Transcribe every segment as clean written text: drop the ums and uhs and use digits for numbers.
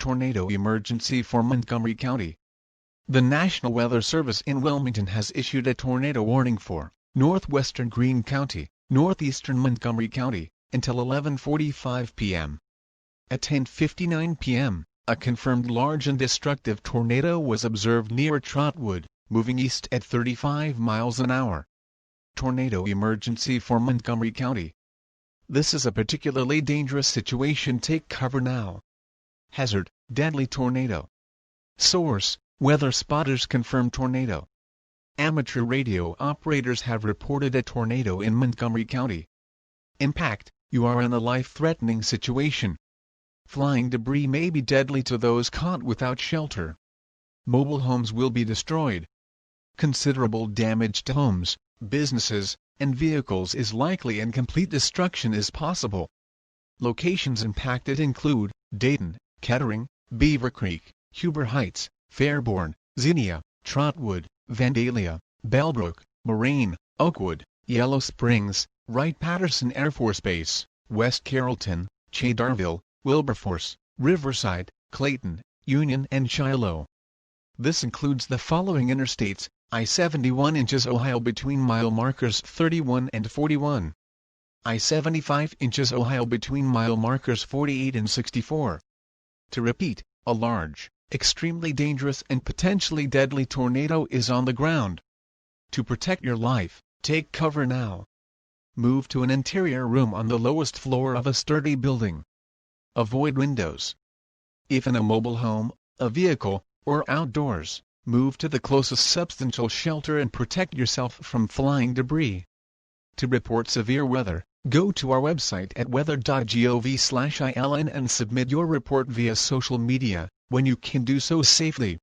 tornado emergency for Montgomery County. The National Weather Service in Wilmington has issued a tornado warning for northwestern Greene County, northeastern Montgomery County, until 11:45 p.m. At 10:59 p.m., a confirmed large and destructive tornado was observed near Trotwood, moving east at 35 miles an hour. Tornado emergency for Montgomery County. This is a particularly dangerous situation. Take cover now. Hazard: deadly tornado. Source: weather spotters confirm tornado. Amateur radio operators have reported a tornado in Montgomery County. Impact: you are in a life-threatening situation. Flying debris may be deadly to those caught without shelter. Mobile homes will be destroyed. Considerable damage to homes, businesses, and vehicles is likely, and complete destruction is possible. Locations impacted include Dayton, Kettering, Beaver Creek, Huber Heights, Fairborn, Xenia, Trotwood, Vandalia, Bellbrook, Moraine, Oakwood, Yellow Springs, Wright-Patterson Air Force Base, West Carrollton, Cedarville, Wilberforce, Riverside, Clayton, Union and Shiloh. This includes the following interstates: I-71 injizzOhio between mile markers 31 and 41. I-75 injizzOhio between mile markers 48 and 64. To repeat, a large, extremely dangerous and potentially deadly tornado is on the ground. To protect your life, take cover now. Move to an interior room on the lowest floor of a sturdy building. Avoid windows. If in a mobile home, a vehicle, or outdoors, move to the closest substantial shelter and protect yourself from flying debris. To report severe weather, go to our website at weather.gov/ILN and submit your report via social media, when you can do so safely.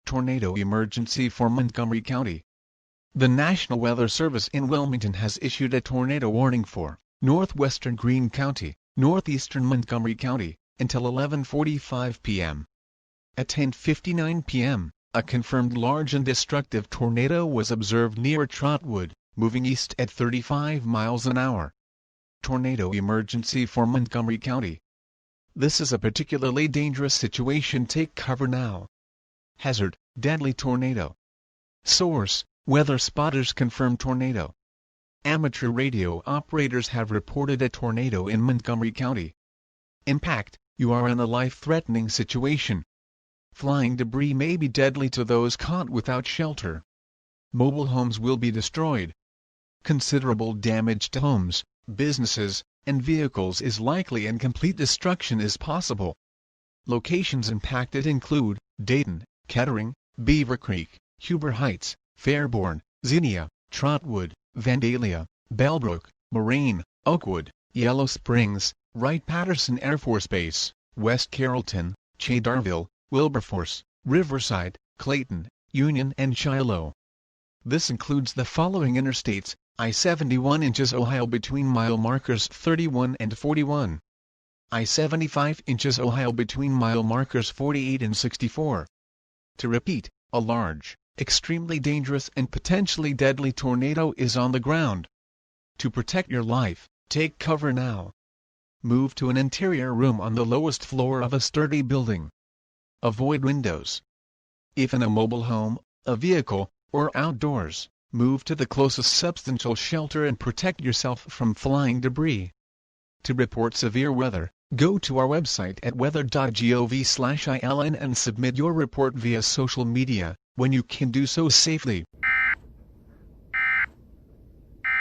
Tornado emergency for Montgomery County. The National Weather Service in Wilmington has issued a tornado warning for northwestern Greene County, northeastern Montgomery County, until 11:45 p.m. At 10:59 p.m., a confirmed large and destructive tornado was observed near Trotwood, moving east at 35 miles an hour. Tornado emergency for Montgomery County. This is a particularly dangerous situation. Take cover now. Hazard: deadly tornado. Source: weather spotters confirm tornado. Amateur radio operators have reported a tornado in Montgomery County. Impact: you are in a life-threatening situation. Flying debris may be deadly to those caught without shelter. Mobile homes will be destroyed. Considerable damage to homes, businesses, and vehicles is likely, and complete destruction is possible. Locations impacted include Dayton, Kettering, Beaver Creek, Huber Heights, Fairborn, Xenia, Trotwood, Vandalia, Bellbrook, Moraine, Oakwood, Yellow Springs, Wright-Patterson Air Force Base, West Carrollton, Cedarville, Wilberforce, Riverside, Clayton, Union and Shiloh. This includes the following interstates: I-71 injizzOhio between mile markers 31 and 41. I-75 injizzOhio between mile markers 48 and 64. To repeat, a large, extremely dangerous and potentially deadly tornado is on the ground. To protect your life, take cover now. Move to an interior room on the lowest floor of a sturdy building. Avoid windows. If in a mobile home, a vehicle, or outdoors, move to the closest substantial shelter and protect yourself from flying debris. To report severe weather, go to our website at weather.gov/ILN and submit your report via social media, when you can do so safely.